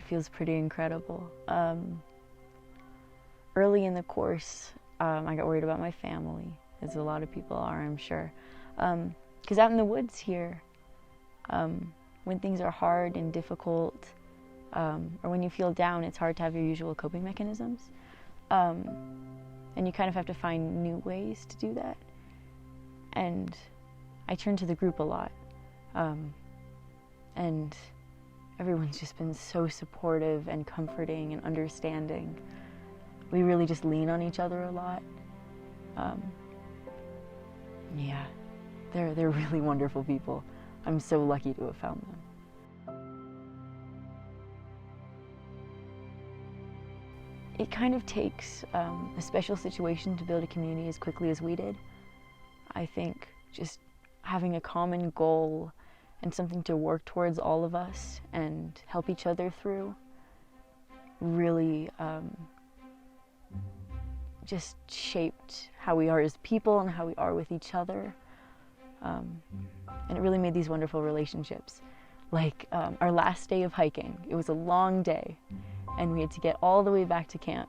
feels pretty incredible. Early in the course, I got worried about my family, as a lot of people are, I'm sure. Because out in the woods here, when things are hard and difficult, or when you feel down, it's hard to have your usual coping mechanisms. And you kind of have to find new ways to do that. And I turn to the group a lot. And everyone's just been so supportive and comforting and understanding. We really just lean on each other a lot. Yeah, they're really wonderful people. I'm so lucky to have found them. It kind of takes a special situation to build a community as quickly as we did. I think just having a common goal and something to work towards, all of us, and help each other through, really just shaped how we are as people and how we are with each other. And it really made these wonderful relationships. Like our last day of hiking, it was a long day, and we had to get all the way back to camp.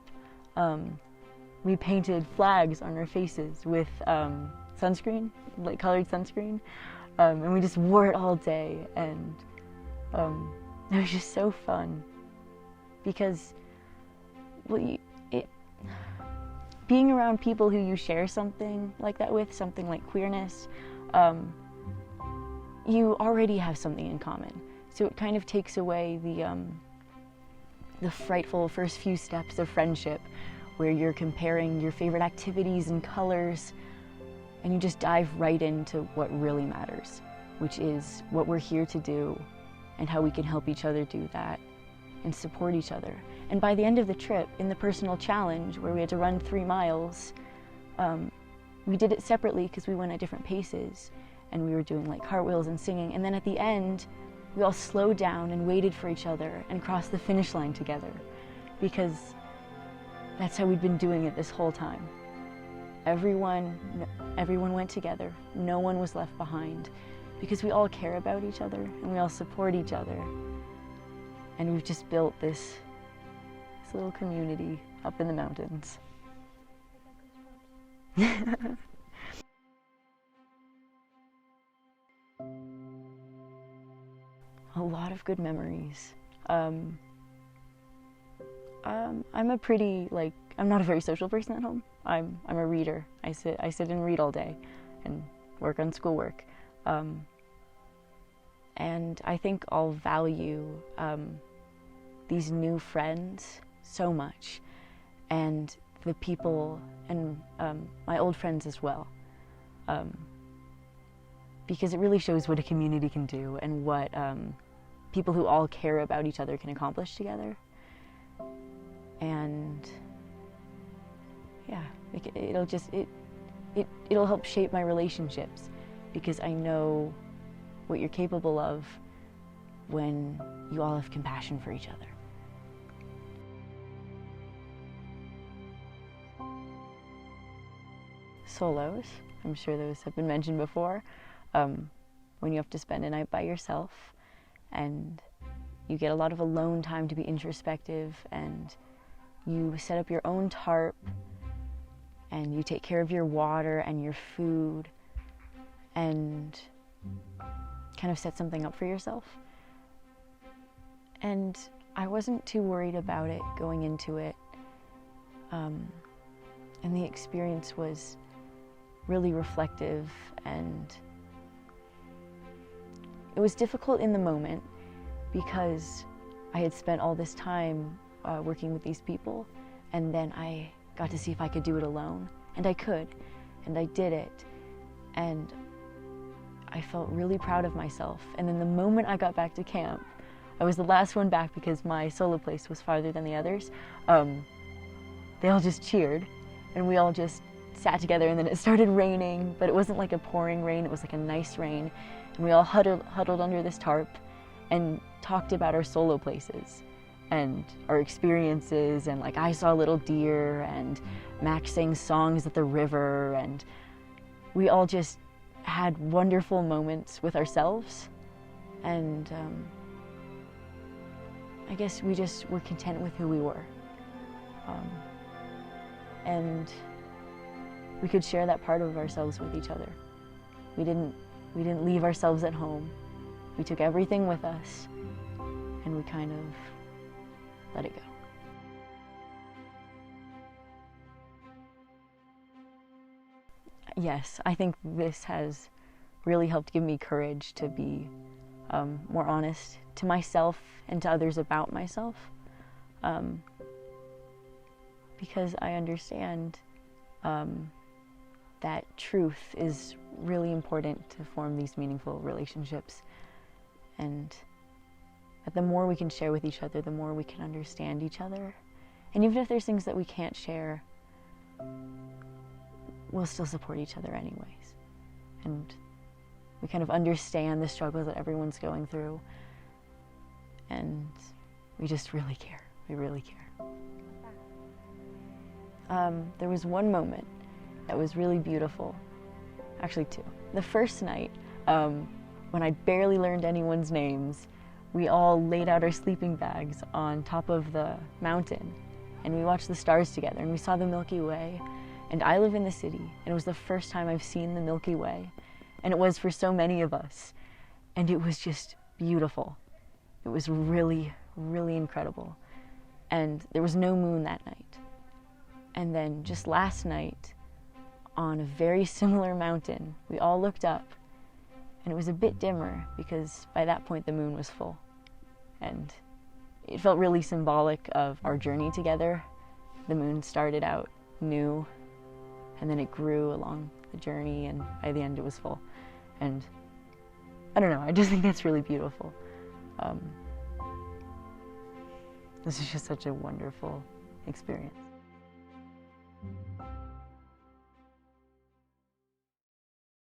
We painted flags on our faces with sunscreen, like colored sunscreen, and we just wore it all day, and it was just so fun because, well, being around people who you share something like that with, something like queerness, you already have something in common. So it kind of takes away the frightful first few steps of friendship, where you're comparing your favorite activities and colors, and you just dive right into what really matters, which is what we're here to do and how we can help each other do that and support each other. And by the end of the trip, in the personal challenge where we had to run 3 miles, we did it separately because we went at different paces, and we were doing like cartwheels and singing, and then at the end we all slowed down and waited for each other and crossed the finish line together, because that's how we'd been doing it this whole time. Everyone went together. No one was left behind, because we all care about each other and we all support each other. And we've just built this little community up in the mountains. A lot of good memories. I'm a pretty, I'm not a very social person at home. I'm a reader. I sit and read all day and work on schoolwork. And I think I'll value these new friends so much, and the people, and my old friends as well, because it really shows what a community can do and what people who all care about each other can accomplish together. And yeah, it'll help shape my relationships, because I know what you're capable of when you all have compassion for each other. Solos, I'm sure those have been mentioned before, when you have to spend a night by yourself and you get a lot of alone time to be introspective, and you set up your own tarp and you take care of your water and your food and kind of set something up for yourself. And I wasn't too worried about it going into it, and the experience was really reflective, and it was difficult in the moment because I had spent all this time working with these people, and then I got to see if I could do it alone, and I could, and I did it, and I felt really proud of myself. And then the moment I got back to camp, I was the last one back because my solo place was farther than the others. They all just cheered, and we all just sat together, and then it started raining, but it wasn't like a pouring rain, it was like a nice rain, and we all huddled under this tarp and talked about our solo places and our experiences, and like I saw little deer, and Max sang songs at the river, and we all just had wonderful moments with ourselves, and I guess we just were content with who we were. And we could share that part of ourselves with each other. We didn't leave ourselves at home. We took everything with us, and we kind of let it go. Yes, I think this has really helped give me courage to be more honest to myself and to others about myself, because I understand that truth is really important to form these meaningful relationships, and that the more we can share with each other, the more we can understand each other. And even if there's things that we can't share, we'll still support each other anyways. And we kind of understand the struggles that everyone's going through, and we just really care. We really care. There was one moment that was really beautiful. Actually, two. The first night, when I barely learned anyone's names, we all laid out our sleeping bags on top of the mountain, and we watched the stars together, and we saw the Milky Way. And I live in the city, and it was the first time I've seen the Milky Way, and it was for so many of us, and it was just beautiful. It was really, really incredible. And there was no moon that night. And then just last night, on a very similar mountain, we all looked up, and it was a bit dimmer because by that point the moon was full. And it felt really symbolic of our journey together. The moon started out new, and then it grew along the journey, and by the end it was full. And I don't know, I just think that's really beautiful. This is just such a wonderful experience.